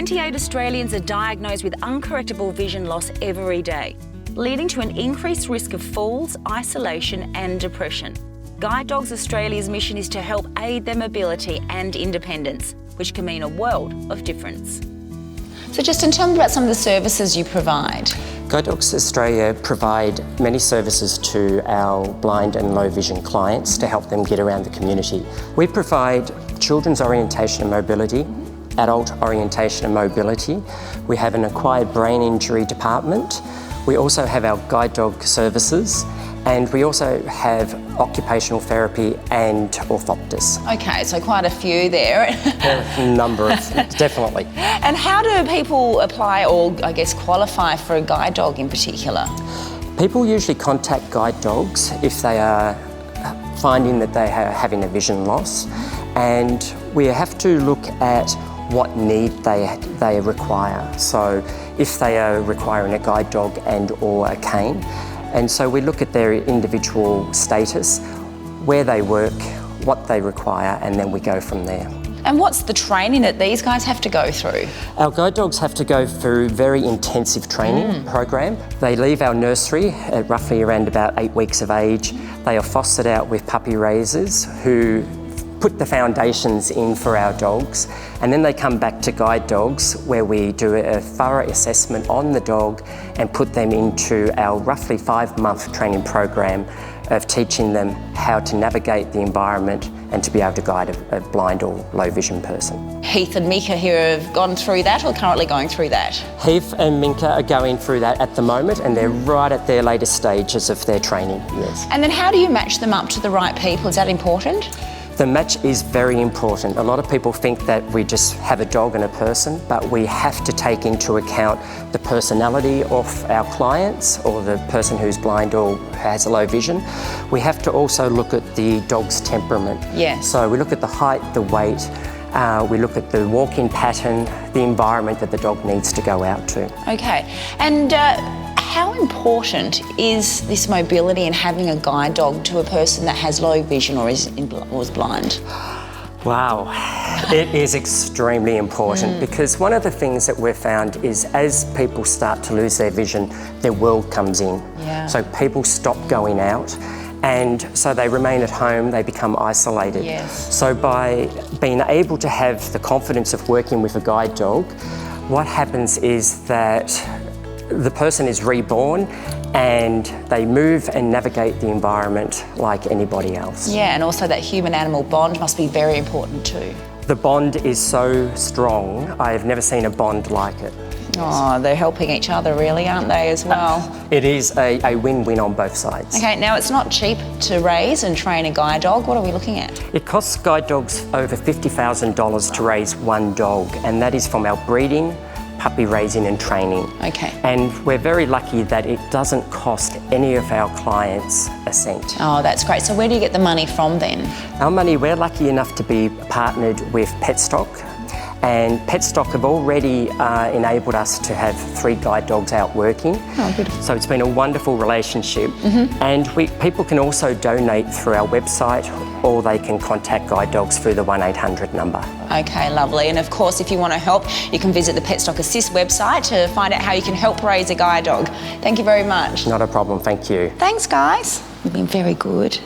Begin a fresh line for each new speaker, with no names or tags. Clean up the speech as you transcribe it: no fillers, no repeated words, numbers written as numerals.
28 Australians are diagnosed with uncorrectable vision loss every day, leading to an increased risk of falls, isolation and depression. Guide Dogs Australia's mission is to help aid their mobility and independence, which can mean a world of difference.
So Justin, tell me about some of the services you provide.
Guide Dogs Australia provide many services to our blind and low vision clients to help them get around the community. We provide children's orientation and mobility, adult orientation and mobility. We have an acquired brain injury department. We also have our guide dog services, and we also have occupational therapy and orthoptists.
Okay, so quite a few there.
A number of, definitely.
And how do people apply or, I guess, qualify for a guide dog in particular?
People usually contact guide dogs if they are finding that they are having a vision loss, and we have to look at what need they require. So if they are requiring a guide dog and or a cane, and so we look at their individual status, where they work, what they require, and then we go from there.
And what's the training that these guys have to go through?
Our guide dogs have to go through very intensive training program. They leave our nursery at roughly around about 8 weeks of age. They are fostered out with puppy raisers who put the foundations in for our dogs, and then they come back to guide dogs where we do a thorough assessment on the dog and put them into our roughly 5-month training program of teaching them how to navigate the environment and to be able to guide a blind or low vision person.
Heath and Mika here have gone through that or currently going through that?
Heath and Minka are going through that at the moment, and they're right at their latest stages of their training, yes.
And then how do you match them up to the right people? Is that important?
The match is very important. A lot of people think that we just have a dog and a person, but we have to take into account the personality of our clients or the person who's blind or has a low vision. We have to also look at the dog's temperament.
Yes.
So we look at the height, the weight, we look at the walking pattern, the environment that the dog needs to go out to.
Okay, and how important is this mobility and having a guide dog to a person that has low vision or is blind?
Wow, it is extremely important because one of the things that we've found is as people start to lose their vision, their world comes in.
Yeah.
So people stop going out, and so they remain at home, they become isolated.
Yes.
So by being able to have the confidence of working with a guide dog, what happens is that the person is reborn and they move and navigate the environment like anybody else.
Yeah, and also that human-animal bond must be very important too.
The bond is so strong, I've never seen a bond like it.
Oh, they're helping each other really, aren't they, as well?
It is a win-win on both sides.
Okay, now it's not cheap to raise and train a guide dog. What are we looking at?
It costs guide dogs over $50,000 to raise one dog, and that is from our breeding, puppy raising and training.
Okay.
And we're very lucky that it doesn't cost any of our clients a cent.
Oh, that's great. So where do you get the money from then?
Our money, we're lucky enough to be partnered with Petstock, and Petstock have already enabled us to have 3 guide dogs out working.
Oh, good.
So it's been a wonderful relationship. And people can also donate through our website, or they can contact Guide Dogs through the 1-800 number.
Okay, lovely. And of course, if you want to help, you can visit the Petstock Assist website to find out how you can help raise a guide dog. Thank you very much.
Not a problem, thank you.
Thanks, guys. You've been very good.